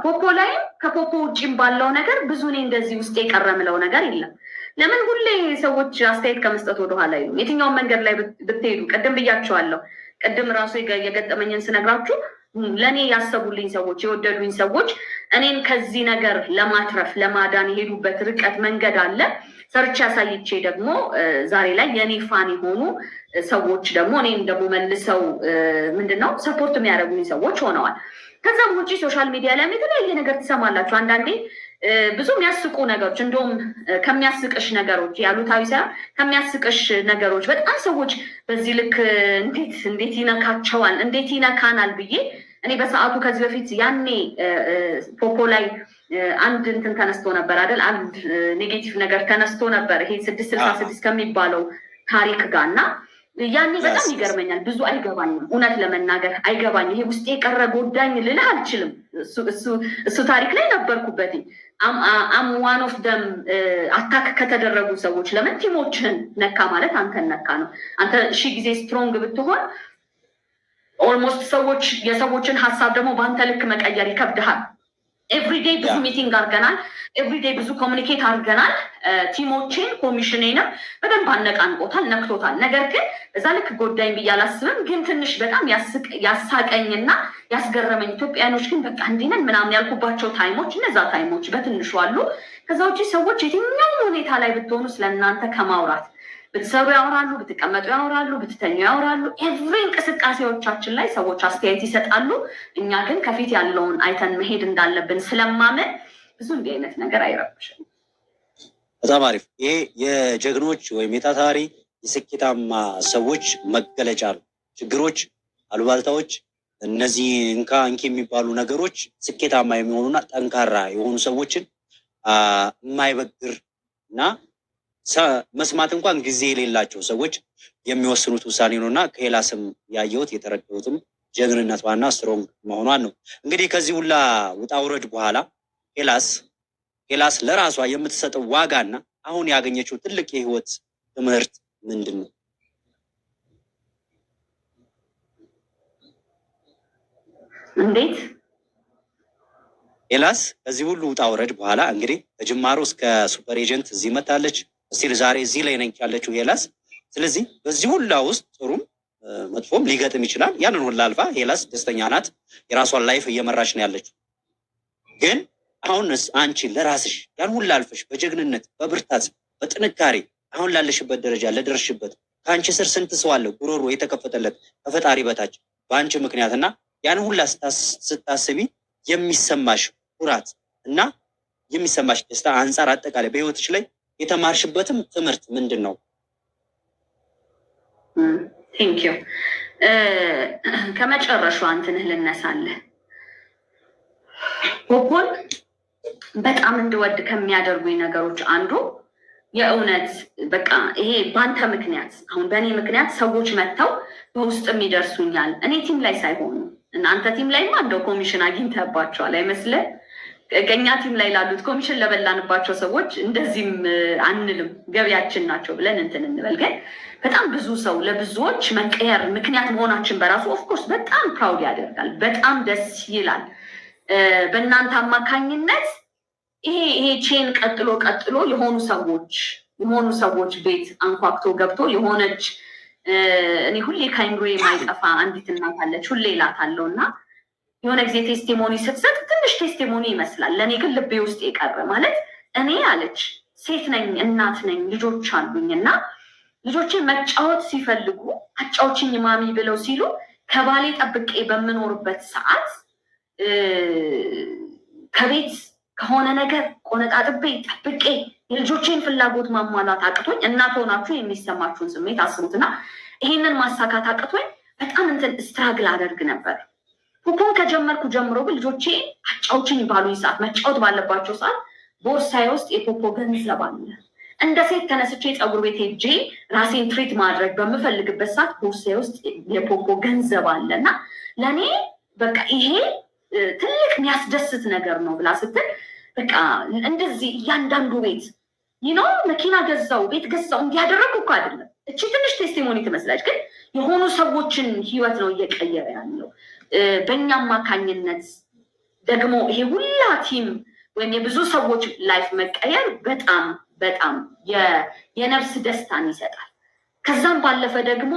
ፖፖ ላይም ከፖፖ ውጭም ባለው ነገር ብዙ እኔ እንደዚህ ውስጥ የቀረምለው ነገር የለም። ለምን ሁሌ ሰዎች አስተያየት ከመስጠት ወደኋላ አይሉም? የትኛውን መንገድ ላይ ብትሄዱ ቅድም ብያቸዋለሁ። ቅድም ራሱ የገጠመኝን ስነግራችሁ ለእኔ ያሰቡልኝ ሰዎች የወደዱኝ ሰዎች እኔን ከዚህ ነገር ለማትረፍ ለማዳን የሄዱበት ርቀት መንገድ አለ። ሰርች አሳይቼ ደግሞ ዛሬ ላይ የኔ ፋን የሆኑ ሰዎች ደግሞ እኔም ደግሞ መልሰው ምንድነው ሰፖርት የሚያደርጉኝ ሰዎች ሆነዋል። ከዛም ውጭ ሶሻል ሚዲያ ላይም የተለያየ ነገር ትሰማላችሁ። አንዳንዴ ብዙ የሚያስቁ ነገሮች እንደውም ከሚያስቅሽ ነገሮች ያሉታዊ ሳይሆን ከሚያስቅሽ ነገሮች በጣም ሰዎች በዚህ ልክ እንዴት ይነካቸዋል እንዴት ይነካናል ብዬ እኔ በሰዓቱ ከዚህ በፊት ያኔ ፖፖ ላይ አንድ እንትን ተነስቶ ነበር አይደል? አንድ ኔጌቲቭ ነገር ተነስቶ ነበር ይሄ 666 ከሚባለው ታሪክ ጋር እና ያኔ በጣም ይገርመኛል። ብዙ አይገባኝም፣ እውነት ለመናገር አይገባኝም። ይሄ ውስጤ የቀረ ጎዳኝ ልልህ አልችልም። እሱ ታሪክ ላይ ነበርኩበት። አም ዋን ኦፍ ደም አታክ ከተደረጉ ሰዎች። ለምን ቲሞችህን ነካ ማለት አንተን ነካ ነው። አንተ ሺህ ጊዜ ስትሮንግ ብትሆን ኦልሞስት ሰዎች የሰዎችን ሀሳብ ደግሞ በአንተ ልክ መቀየር ይከብድሃል። ኤቭሪዴይ ብዙ ሚቲንግ አድርገናል። ኤቭሪዴይ ብዙ ኮሚኒኬት አድርገናል። ቲሞቼን ኮሚሽኔንም በደንብ አነቃንቆታል፣ ነክቶታል። ነገር ግን እዛ ልክ ጎዳኝ ብዬ አላስብም። ግን ትንሽ በጣም ያሳቀኝና ያስገረመኝ ኢትዮጵያኖች ግን በቃ እንዲነን ምናምን ያልኩባቸው ታይሞች እነዛ ታይሞች በትንሹ አሉ። ከዛ ውጭ ሰዎች የትኛውም ሁኔታ ላይ ብትሆኑ ስለእናንተ ከማውራት ብትሰሩ ያወራሉ፣ ብትቀመጡ ያወራሉ፣ ብትተኙ ያወራሉ። ኤቭሪ እንቅስቃሴዎቻችን ላይ ሰዎች አስተያየት ይሰጣሉ። እኛ ግን ከፊት ያለውን አይተን መሄድ እንዳለብን ስለማመን ብዙ እንዲህ አይነት ነገር አይረብሽም። በጣም አሪፍ። ይሄ የጀግኖች ወይም የታታሪ የስኬታማ ሰዎች መገለጫ ነው። ችግሮች፣ አሉባልታዎች፣ እነዚህ እንካ እንኪ የሚባሉ ነገሮች ስኬታማ የሚሆኑና ጠንካራ የሆኑ ሰዎችን የማይበግር እና መስማት እንኳን ጊዜ የሌላቸው ሰዎች የሚወስኑት ውሳኔ ነው እና ከሄላስም ያየሁት የተረዳሁትም ጀግንነቷና ስትሮንግ መሆኗን ነው። እንግዲህ ከዚህ ሁላ ውጣ ውረድ በኋላ ሄላስ ለራሷ የምትሰጠው ዋጋና አሁን ያገኘችው ትልቅ የህይወት ትምህርት ምንድን ነው? እንዴት ሄላስ ከዚህ ሁሉ ውጣ ውረድ በኋላ እንግዲህ ከጅማሮ እስከ ሱፐር ኤጀንት እዚህ መታለች። እስቲል ዛሬ እዚህ ላይ ነኝ ያለችው ሄላስ። ስለዚህ በዚህ ሁላ ውስጥ ጥሩም መጥፎም ሊገጥም ይችላል። ያንን ሁላ አልፋ ሄላስ ደስተኛ ናት። የራሷን ላይፍ እየመራች ነው ያለችው። ግን አሁንስ አንቺ ለራስሽ ያን ሁላ አልፈሽ በጀግንነት በብርታት በጥንካሬ አሁን ላለሽበት ደረጃ ለደረስሽበት ከአንቺ ስር ስንት ሰው አለ ጉሮሮ የተከፈተለት ከፈጣሪ በታች በአንቺ ምክንያትና ያን ሁላ ስታስቢ የሚሰማሽ ኩራት እና የሚሰማሽ ደስታ አንጻር አጠቃላይ በህይወትሽ ላይ የተማርሽበትም ትምህርት ምንድን ነው? ቴንኪው። ከመጨረሻው አንተንህ ልነሳለህ። ፖፖን በጣም እንድወድ ከሚያደርጉኝ ነገሮች አንዱ የእውነት በቃ ይሄ በአንተ ምክንያት አሁን በእኔ ምክንያት ሰዎች መጥተው በውስጥም ይደርሱኛል። እኔ ቲም ላይ ሳይሆኑ እናንተ ቲም ላይማ እንደው ኮሚሽን አግኝተባቸዋል አይመስልህ? ከኛ ቲም ላይ ላሉት ኮሚሽን ለበላንባቸው ሰዎች እንደዚህም አንልም፣ ገቢያችን ናቸው ብለን እንትን እንበል። ግን በጣም ብዙ ሰው ለብዙዎች መቀየር ምክንያት መሆናችን በራሱ ኦፍኮርስ በጣም ፕራውድ ያደርጋል፣ በጣም ደስ ይላል። በእናንተ አማካኝነት ይሄ ቼን ቀጥሎ የሆኑ ሰዎች ቤት አንኳክቶ ገብቶ የሆነች እኔ ሁሌ ከአይምሮ የማይጠፋ አንዲት እናት አለች፣ ሁሌ እላታለሁ እና የሆነ ጊዜ ቴስቲሞኒ ስትሰጥ ትንሽ ቴስቲሞኒ ይመስላል፣ ለእኔ ግን ልቤ ውስጥ የቀረ ማለት እኔ አለች ሴት ነኝ፣ እናት ነኝ፣ ልጆች አሉኝ እና ልጆቼ መጫወት ሲፈልጉ አጫውችኝ ማሚ ብለው ሲሉ ከባሌ ጠብቄ በምኖርበት ሰዓት ከቤት ከሆነ ነገር ቆነጣጥቤ ጠብቄ የልጆቼን ፍላጎት ማሟላት አቅቶኝ እናት ሆናችሁ የሚሰማችሁን ስሜት አስቡትና ይሄንን ማሳካት አቅቶኝ በጣም ስትራግል አደርግ ነበር። ፖፖን ከጀመርኩ ጀምሮ ግን ልጆቼ አጫውችኝ ባሉኝ ሰዓት መጫወት ባለባቸው ሰዓት ቦርሳዬ ውስጥ የፖፖ ገንዘብ አለ። እንደ ሴት ተነስቼ ፀጉር ቤት ሄጄ ራሴን ትሪት ማድረግ በምፈልግበት ሰዓት ቦርሳዬ ውስጥ የፖፖ ገንዘብ አለ እና ለእኔ በቃ ይሄ ትልቅ የሚያስደስት ነገር ነው ብላ ስትል በቃ እንደዚህ እያንዳንዱ ቤት መኪና ገዛው ቤት ገዛው እንዲያደረጉ እኮ አይደለም። እቺ ትንሽ ቴስቲሞኒ ትመስላለች፣ ግን የሆኑ ሰዎችን ህይወት ነው እየቀየረ ያለው። በእኛ አማካኝነት ደግሞ ይሄ ሁላ ቲም ወይም የብዙ ሰዎች ላይፍ መቀየር በጣም በጣም የነፍስ ደስታን ይሰጣል። ከዛም ባለፈ ደግሞ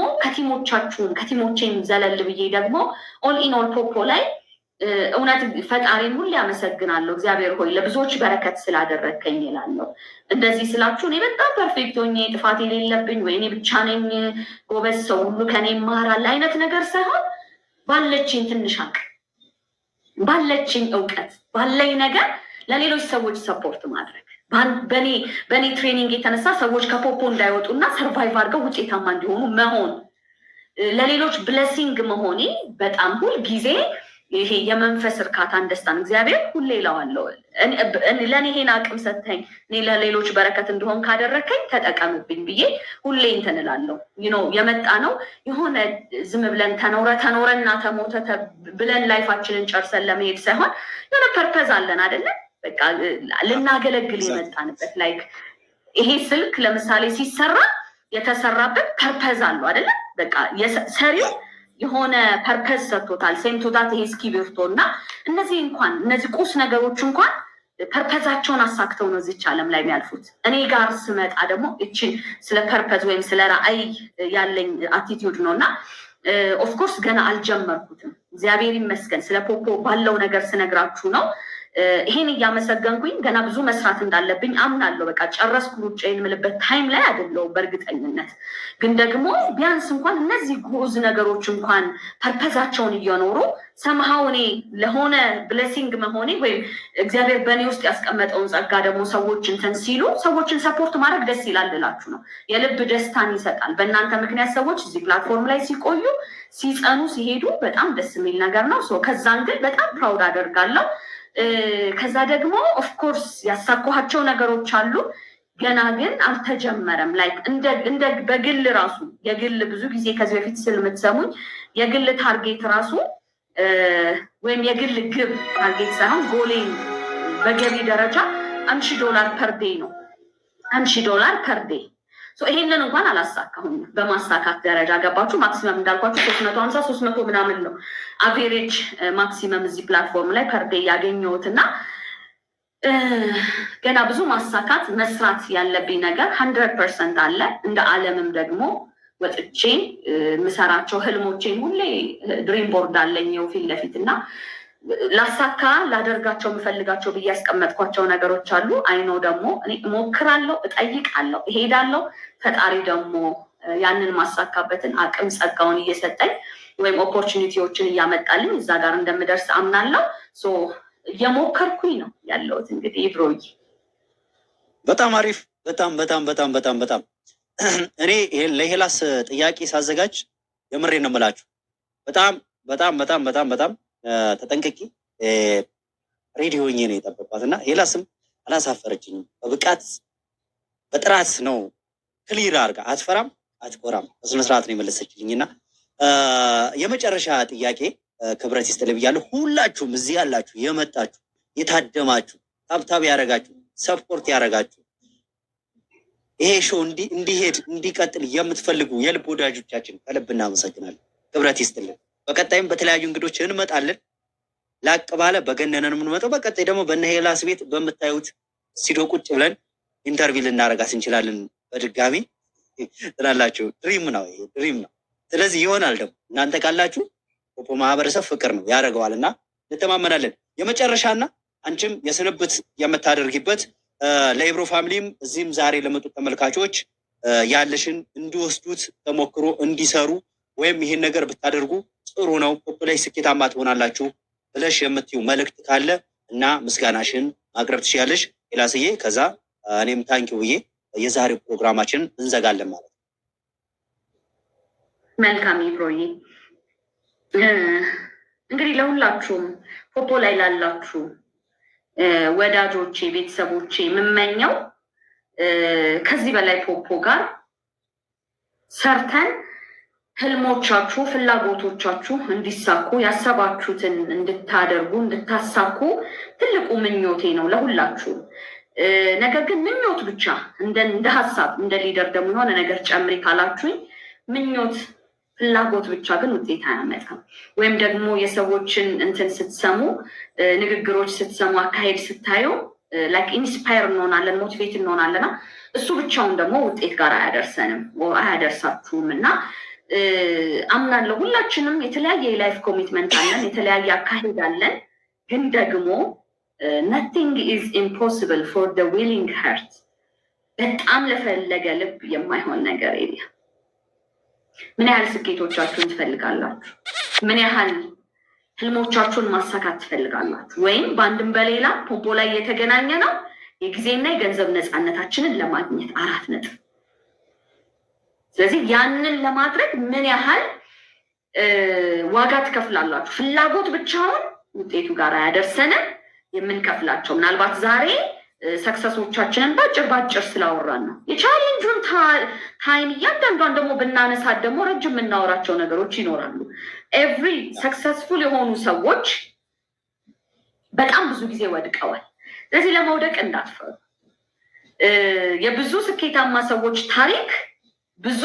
ከቲሞቼን ዘለል ብዬ ደግሞ ኦል ኢን ኦል ፖፖ ላይ እውነት ፈጣሪን ሁሌ አመሰግናለሁ። እግዚአብሔር ሆይ ለብዙዎች በረከት ስላደረግከኝ እላለሁ። እንደዚህ ስላችሁ እኔ በጣም ፐርፌክት ሆኜ ጥፋት የሌለብኝ ወይ እኔ ብቻ ነኝ ጎበዝ ሰው ሁሉ ከኔ ይማራል አይነት ነገር ሳይሆን ባለችኝ ትንሽ አቅም፣ ባለችኝ እውቀት፣ ባለኝ ነገር ለሌሎች ሰዎች ሰፖርት ማድረግ በእኔ ትሬኒንግ የተነሳ ሰዎች ከፖፖ እንዳይወጡና ሰርቫይቭ አድርገው ውጤታማ እንዲሆኑ መሆን ለሌሎች ብለሲንግ መሆኔ በጣም ሁል ጊዜ ይሄ የመንፈስ እርካታን ደስታን እግዚአብሔር ሁሌ እለዋለሁ። ለእኔ ይሄን አቅም ሰጥተኝ እኔ ለሌሎች በረከት እንደሆን ካደረከኝ ተጠቀምብኝ ብዬ ሁሌ እንትን እላለሁ። የመጣ ነው የሆነ ዝም ብለን ተኖረና ተሞተ ብለን ላይፋችንን ጨርሰን ለመሄድ ሳይሆን የሆነ ፐርፐዝ አለን አይደለም? በቃ ልናገለግል የመጣንበት ላይክ ይሄ ስልክ ለምሳሌ ሲሰራ የተሰራበት ፐርፐዝ አለው አይደለም? በቃ ሰሪው የሆነ ፐርፐዝ ሰጥቶታል። ሴምቶታት ይሄ እስክሪብቶ እና እነዚህ ቁስ ነገሮች እንኳን ፐርፐዛቸውን አሳክተው ነው እዚች ዓለም ላይ የሚያልፉት። እኔ ጋር ስመጣ ደግሞ እቺ ስለ ፐርፐዝ ወይም ስለ ራዕይ ያለኝ አቲቲዩድ ነው እና ኦፍኮርስ ገና አልጀመርኩትም። እግዚአብሔር ይመስገን። ስለ ፖፖ ባለው ነገር ስነግራችሁ ነው። ይሄን እያመሰገንኩኝ ገና ብዙ መስራት እንዳለብኝ አምናለሁ። በቃ ጨረስኩ ሩጫዬን የምልበት ታይም ላይ አይደለሁም በእርግጠኝነት። ግን ደግሞ ቢያንስ እንኳን እነዚህ ጉዝ ነገሮች እንኳን ፐርፐዛቸውን እየኖሩ ሰምሃው እኔ ለሆነ ብሌሲንግ መሆኔ ወይም እግዚአብሔር በእኔ ውስጥ ያስቀመጠውን ጸጋ ደግሞ ሰዎች እንትን ሲሉ ሰዎችን ሰፖርት ማድረግ ደስ ይላል ልላችሁ ነው። የልብ ደስታን ይሰጣል። በእናንተ ምክንያት ሰዎች እዚህ ፕላትፎርም ላይ ሲቆዩ ሲጸኑ ሲሄዱ በጣም ደስ የሚል ነገር ነው። ከዛን ግን በጣም ፕራውድ አደርጋለሁ። ከዛ ደግሞ ኦፍኮርስ ያሳኳቸው ነገሮች አሉ፣ ገና ግን አልተጀመረም። ላይክ እንደ በግል ራሱ የግል ብዙ ጊዜ ከዚህ በፊት ስል የምትሰሙኝ የግል ታርጌት ራሱ ወይም የግል ግብ ታርጌት ሳይሆን ጎሌን በገቢ ደረጃ $1000 ፐር ዴይ ነው። $1000 ፐር ዴይ። ይሄንን እንኳን አላሳካሁም። በማሳካት ደረጃ ገባችሁ። ማክሲመም እንዳልኳችሁ 350 300 ምናምን ነው አቬሬጅ ማክሲመም እዚህ ፕላትፎርም ላይ ፐር ዴይ ያገኘሁት እና ገና ብዙ ማሳካት መስራት ያለብኝ ነገር 100% አለ። እንደ ዓለምም ደግሞ ወጥቼ ምሰራቸው ህልሞቼን ሁሌ ድሪም ቦርድ አለኝ ፊት ለፊት እና ላሳካ ላደርጋቸው የምፈልጋቸው ብዬ ያስቀመጥኳቸው ነገሮች አሉ። አይኖ ደግሞ እኔ እሞክራለሁ፣ እጠይቃለሁ፣ እሄዳለሁ። ፈጣሪ ደግሞ ያንን ማሳካበትን አቅም ጸጋውን እየሰጠኝ ወይም ኦፖርቹኒቲዎችን እያመጣልኝ እዛ ጋር እንደምደርስ አምናለሁ። እየሞከርኩኝ ነው ያለሁት። እንግዲህ ይብሮይ በጣም አሪፍ። በጣም እኔ ለሄላስ ጥያቄ ሳዘጋጅ የምሬ ነው የምላችሁ። በጣም ተጠንቅቂ ሬዲዮ ሆኜ ነው የጠበቋት እና ሄላስም አላሳፈረችኝም። በብቃት በጥራት ነው ክሊር አድርጋ አትፈራም አትቆራም በስነስርዓት ነው የመለሰችልኝ እና የመጨረሻ ጥያቄ ክብረት ይስጥልኝ ብያለሁ። ሁላችሁም እዚህ ያላችሁ የመጣችሁ የታደማችሁ ታብታብ ያደረጋችሁ ሰፖርት ያደረጋችሁ ይሄ ሾው እንዲሄድ እንዲቀጥል የምትፈልጉ የልብ ወዳጆቻችን ከልብ እናመሰግናለን። ክብረት ይስጥልን። በቀጣይም በተለያዩ እንግዶች እንመጣለን። ላቅ ባለ በገነነን የምንመጣው በቀጣይ ደግሞ በእነ ሄላስ ቤት በምታዩት ስቱዲዮ ቁጭ ብለን ኢንተርቪው ልናደርጋት እንችላለን። በድጋሚ ትላላችሁ። ድሪም ነው ይሄ ድሪም ነው። ስለዚህ ይሆናል ደግሞ እናንተ ካላችሁ ፖፖ ማህበረሰብ ፍቅር ነው ያደርገዋል እና እንተማመናለን። የመጨረሻና አንቺም የስንብት የምታደርጊበት ለኢብሮ ፋሚሊም እዚህም ዛሬ ለመጡት ተመልካቾች ያለሽን እንዲወስዱት ተሞክሮ እንዲሰሩ ወይም ይሄን ነገር ብታደርጉ ጥሩ ነው ፖፖ ላይ ስኬታማ ትሆናላችሁ ብለሽ የምትዩ መልእክት ካለ እና ምስጋናሽን ማቅረብ ትችያለሽ ኤላስዬ። ከዛ እኔም ታንኪው ብዬ የዛሬው ፕሮግራማችን እንዘጋለን ማለት ነው። መልካም ይብሮዬ። እንግዲህ ለሁላችሁም ፖፖ ላይ ላላችሁ ወዳጆቼ፣ ቤተሰቦቼ የምመኘው ከዚህ በላይ ፖፖ ጋር ሰርተን ህልሞቻችሁ፣ ፍላጎቶቻችሁ እንዲሳኩ ያሰባችሁትን እንድታደርጉ እንድታሳኩ ትልቁ ምኞቴ ነው ለሁላችሁ። ነገር ግን ምኞት ብቻ እንደ ሀሳብ እንደ ሊደር ደግሞ የሆነ ነገር ጨምሪ ካላችሁኝ ምኞት ፍላጎት ብቻ ግን ውጤት አያመጣም። ወይም ደግሞ የሰዎችን እንትን ስትሰሙ ንግግሮች ስትሰሙ አካሄድ ስታዩ ላይክ ኢንስፓየር እንሆናለን፣ ሞቲቬት እንሆናለና እሱ ብቻውን ደግሞ ውጤት ጋር አያደርሰንም አያደርሳችሁም። እና አምናለሁ ሁላችንም የተለያየ የላይፍ ኮሚትመንት አለን፣ የተለያየ አካሄድ አለን። ግን ደግሞ nothing is impossible for the willing heart። በጣም ለፈለገ ልብ የማይሆን ነገር የለም። ምን ያህል ስኬቶቻችሁን ትፈልጋላችሁ? ምን ያህል ህልሞቻችሁን ማሳካት ትፈልጋላችሁ? ወይም በአንድም በሌላ ፖፖ ላይ የተገናኘ ነው የጊዜና የገንዘብ ነፃነታችንን ለማግኘት 4 ነጥብ። ስለዚህ ያንን ለማድረግ ምን ያህል ዋጋ ትከፍላላችሁ? ፍላጎት ብቻውን ውጤቱ ጋር አያደርሰንም። የምንከፍላቸው ምናልባት ዛሬ ሰክሰሶቻችንን ባጭር ስላወራን ነው። የቻሌንጁን ታይም እያንዳንዷን ደግሞ ብናነሳት ደግሞ ረጅም የምናወራቸው ነገሮች ይኖራሉ። ኤቭሪ ሰክሰስፉል የሆኑ ሰዎች በጣም ብዙ ጊዜ ወድቀዋል። ስለዚህ ለመውደቅ እንዳትፈሩ። የብዙ ስኬታማ ሰዎች ታሪክ ብዙ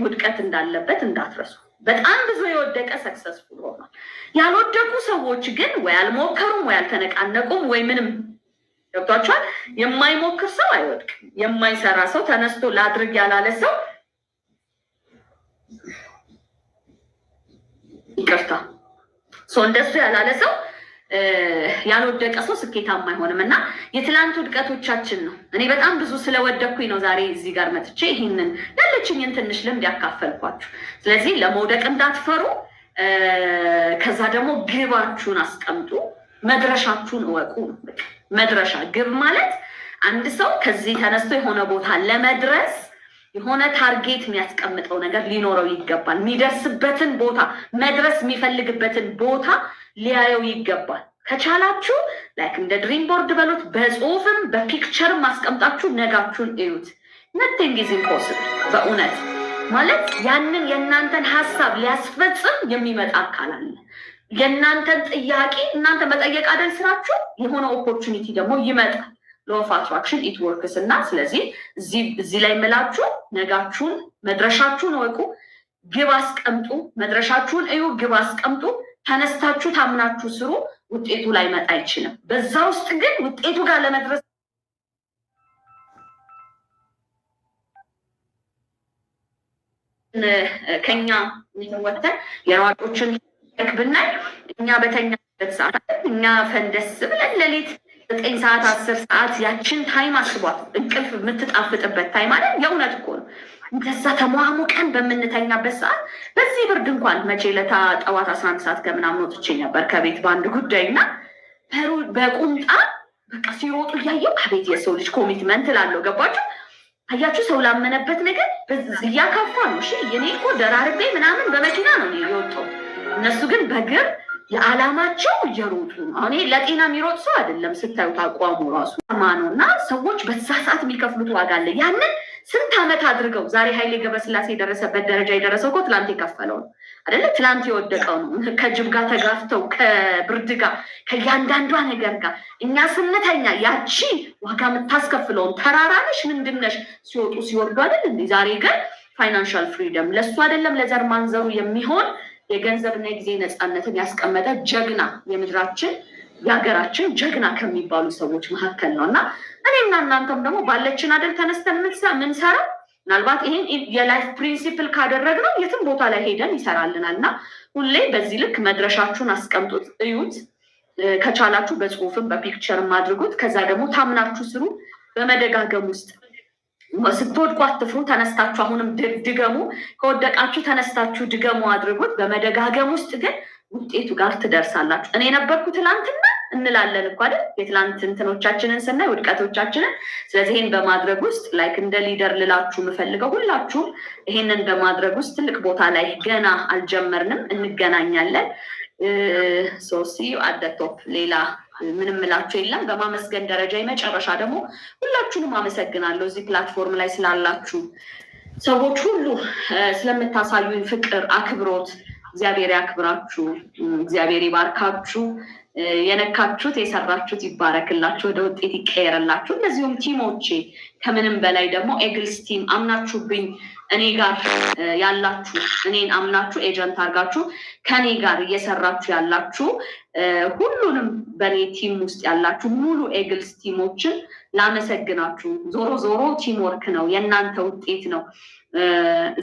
ውድቀት እንዳለበት እንዳትረሱ። በጣም ብዙ የወደቀ ሰክሰስፉል ሆኗል። ያልወደቁ ሰዎች ግን ወይ አልሞከሩም ወይ አልተነቃነቁም ወይ ምንም። ገብቷችኋል? የማይሞክር ሰው አይወድቅም። የማይሰራ ሰው ተነስቶ ላድርግ ያላለ ሰው ይቅርታ እንደሱ ያላለ ሰው ያልወደቀ ሰው ስኬታማ አይሆንም። እና የትላንት ውድቀቶቻችን ነው። እኔ በጣም ብዙ ስለወደኩኝ ነው ዛሬ እዚህ ጋር መጥቼ ይህንን ያለችኝን ትንሽ ልምድ ያካፈልኳችሁ። ስለዚህ ለመውደቅ እንዳትፈሩ። ከዛ ደግሞ ግባችሁን አስቀምጡ፣ መድረሻችሁን እወቁ። መድረሻ ግብ ማለት አንድ ሰው ከዚህ ተነስቶ የሆነ ቦታ ለመድረስ የሆነ ታርጌት የሚያስቀምጠው ነገር ሊኖረው ይገባል። የሚደርስበትን ቦታ መድረስ የሚፈልግበትን ቦታ ሊያየው ይገባል። ከቻላችሁ ላይክ እንደ ድሪም ቦርድ በሉት፣ በጽሁፍም በፒክቸርም አስቀምጣችሁ ነጋችሁን እዩት። nothing is impossible። በእውነት ማለት ያንን የእናንተን ሀሳብ ሊያስፈጽም የሚመጣ አካል አለ። የእናንተን ጥያቄ እናንተ መጠየቅ አይደል ስራችሁ፣ የሆነ ኦፖርቹኒቲ ደግሞ ይመጣል። ሎ ኦፍ አትራክሽን ኢት ወርክስ። እና ስለዚህ እዚህ ላይ ምላችሁ ነጋችሁን መድረሻችሁን ወቁ፣ ግብ አስቀምጡ፣ መድረሻችሁን እዩ፣ ግብ አስቀምጡ። ተነስታችሁ ታምናችሁ ስሩ። ውጤቱ ላይ መጣ አይችልም። በዛ ውስጥ ግን ውጤቱ ጋር ለመድረስ ከኛ ወተን የሯጮችን ብናይ እኛ በተኛበት ሰዓት እኛ ፈንደስ ብለን ሌሊት 9 ሰዓት 10 ሰዓት ያችን ታይም አስቧት። እንቅልፍ የምትጣፍጥበት ታይም አለ። የእውነት እኮ ነው። እንደዛ ተሟሙቀን በምንተኛበት ሰዓት በዚህ ብርድ እንኳን መቼ ለታ ጠዋት 11 ሰዓት ከምናምን ወጥቼ ነበር ከቤት በአንድ ጉዳይ እና በቁምጣ በቃ ሲሮጡ እያየው አቤት የሰው ልጅ ኮሚትመንት ላለው ገባችሁ? አያችሁ? ሰው ላመነበት ነገር እያካፋ ነው። እሺ የኔ እኮ ደራርቤ ምናምን በመኪና ነው የወጣው። እነሱ ግን በእግር ለዓላማቸው እየሮጡ ነው። አሁን ለጤና የሚሮጥ ሰው አይደለም ስታዩት አቋሙ ራሱ ነው። እና ሰዎች በዛ ሰዓት የሚከፍሉት ዋጋ አለ። ያንን ስንት ዓመት አድርገው ዛሬ ኃይሌ ገብረስላሴ የደረሰበት ደረጃ የደረሰው እኮ ትላንት የከፈለው ነው አይደለ? ትላንት የወደቀው ነው። ከጅብ ጋር ተጋፍተው ከብርድ ጋር ከእያንዳንዷ ነገር ጋር እኛ ስንተኛ ያቺ ዋጋ የምታስከፍለውን ተራራነሽ ምንድነሽ ሲወጡ ሲወርዱ አይደል እንዴ? ዛሬ ግን ፋይናንሻል ፍሪደም ለሱ አይደለም ለዘር ማንዘሩ የሚሆን የገንዘብና የጊዜ ነፃነትን ያስቀመጠ ጀግና የምድራችን የሀገራችን ጀግና ከሚባሉ ሰዎች መካከል ነው። እና እኔና እናንተም ደግሞ ባለችን አደል ተነስተን ምንሰራ ምናልባት ይሄን የላይፍ ፕሪንሲፕል ካደረግነው የትም ቦታ ላይ ሄደን ይሰራልናል። እና ሁሌ በዚህ ልክ መድረሻችሁን አስቀምጡት፣ እዩት። ከቻላችሁ በጽሁፍም በፒክቸርም አድርጉት። ከዛ ደግሞ ታምናችሁ ስሩ። በመደጋገም ውስጥ ስትወድቁ አትፍሩ፣ ተነስታችሁ አሁንም ድገሙ። ከወደቃችሁ ተነስታችሁ ድገሙ አድርጉት። በመደጋገም ውስጥ ግን ውጤቱ ጋር ትደርሳላችሁ። እኔ ነበርኩ ትላንትና እንላለን እኮ አይደል? የትላንት እንትኖቻችንን ስናይ ውድቀቶቻችንን። ስለዚህ ይህን በማድረግ ውስጥ ላይክ እንደ ሊደር ልላችሁ የምፈልገው ሁላችሁም ይሄንን በማድረግ ውስጥ ትልቅ ቦታ ላይ ገና አልጀመርንም፣ እንገናኛለን። ሶሲ አደቶፕ ሌላ ምንም ምላችሁ የለም። በማመስገን ደረጃ የመጨረሻ ደግሞ ሁላችሁንም አመሰግናለሁ እዚህ ፕላትፎርም ላይ ስላላችሁ ሰዎች ሁሉ ስለምታሳዩኝ ፍቅር፣ አክብሮት እግዚአብሔር ያክብራችሁ፣ እግዚአብሔር ይባርካችሁ። የነካችሁት የሰራችሁት ይባረክላችሁ፣ ወደ ውጤት ይቀየርላችሁ። እነዚሁም ቲሞቼ ከምንም በላይ ደግሞ ኤግልስ ቲም አምናችሁብኝ እኔ ጋር ያላችሁ እኔን አምናችሁ ኤጀንት አድርጋችሁ ከኔ ጋር እየሰራችሁ ያላችሁ ሁሉንም በኔ ቲም ውስጥ ያላችሁ ሙሉ ኤግልስ ቲሞችን ላመሰግናችሁ። ዞሮ ዞሮ ቲም ወርክ ነው፣ የእናንተ ውጤት ነው።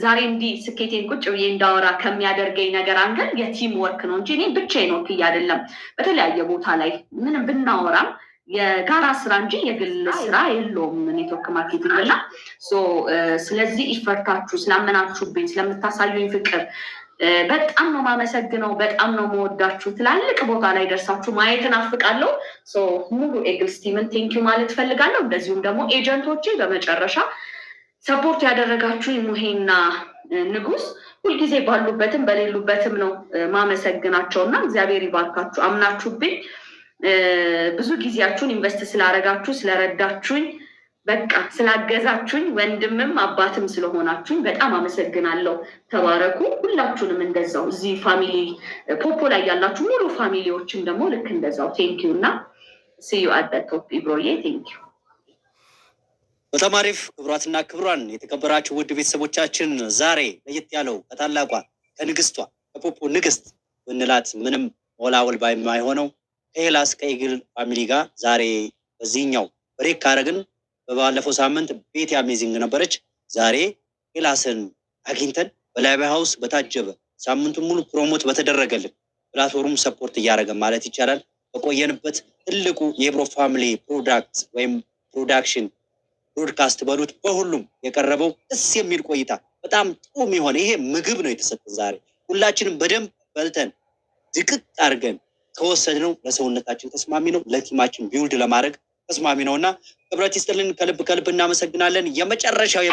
ዛሬ እንዲህ ስኬቴን ቁጭ ብዬ እንዳወራ ከሚያደርገኝ ነገር አንገል የቲም ወርክ ነው እንጂ እኔ ብቻዬን ወክዬ አይደለም። በተለያየ ቦታ ላይ ምንም ብናወራም የጋራ ስራ እንጂ የግል ስራ የለውም ኔትወርክ ማርኬቲንግ እና ስለዚህ ኢፈርታችሁ ስላመናችሁብኝ ስለምታሳዩኝ ፍቅር በጣም ነው ማመሰግነው። በጣም ነው መወዳችሁ። ትላልቅ ቦታ ላይ ደርሳችሁ ማየትን አፍቃለሁ። ሙሉ ኤግልስ ቲምን ቴንኪዩ ማለት ፈልጋለሁ። እንደዚሁም ደግሞ ኤጀንቶቼ በመጨረሻ ሰፖርት ያደረጋችሁ ሙሄና ንጉስ ሁልጊዜ ባሉበትም በሌሉበትም ነው ማመሰግናቸው እና እግዚአብሔር ይባርካችሁ። አምናችሁብኝ ብዙ ጊዜያችሁን ኢንቨስት ስላረጋችሁ ስለረዳችሁኝ በቃ ስላገዛችሁኝ ወንድምም አባትም ስለሆናችሁኝ በጣም አመሰግናለሁ። ተባረኩ። ሁላችሁንም እንደዛው እዚህ ፋሚሊ ፖፖ ላይ ያላችሁ ሙሉ ፋሚሊዎችም ደግሞ ልክ እንደዛው ቴንኪዩ እና ሲዩ አት ዘ ቶፕ ኢብሮዬ ቴንኪዩ። በጣም አሪፍ። ክቡራትና ክቡራን የተከበራችሁ ውድ ቤተሰቦቻችን ዛሬ ለየት ያለው ከታላቋ ከንግስቷ ከፖፖ ንግስት ብንላት ምንም ወላወል ባይሆነው ከሄላስ ከኤግል ፋሚሊ ጋር ዛሬ በዚህኛው ብሬክ ካረግን በባለፈው ሳምንት ቤት አሜዚንግ ነበረች። ዛሬ ሄላስን አግኝተን በላይቭ ሃውስ በታጀበ ሳምንቱን ሙሉ ፕሮሞት በተደረገልን ፕላትፎርም ሰፖርት እያደረገ ማለት ይቻላል በቆየንበት ትልቁ የብሮ ፋሚሊ ፕሮዳክት ወይም ፕሮዳክሽን ብሮድካስት በሉት በሁሉም የቀረበው ደስ የሚል ቆይታ በጣም ጥሩ የሆነ ይሄ ምግብ ነው የተሰጠን። ዛሬ ሁላችንም በደንብ በልተን ድቅቅ አድርገን ከወሰድነው ለሰውነታችን ተስማሚ ነው፣ ለቲማችን ቢውልድ ለማድረግ ተስማሚ ነውና ክብረት ይስጥልን። ከልብ እናመሰግናለን። የመጨረሻው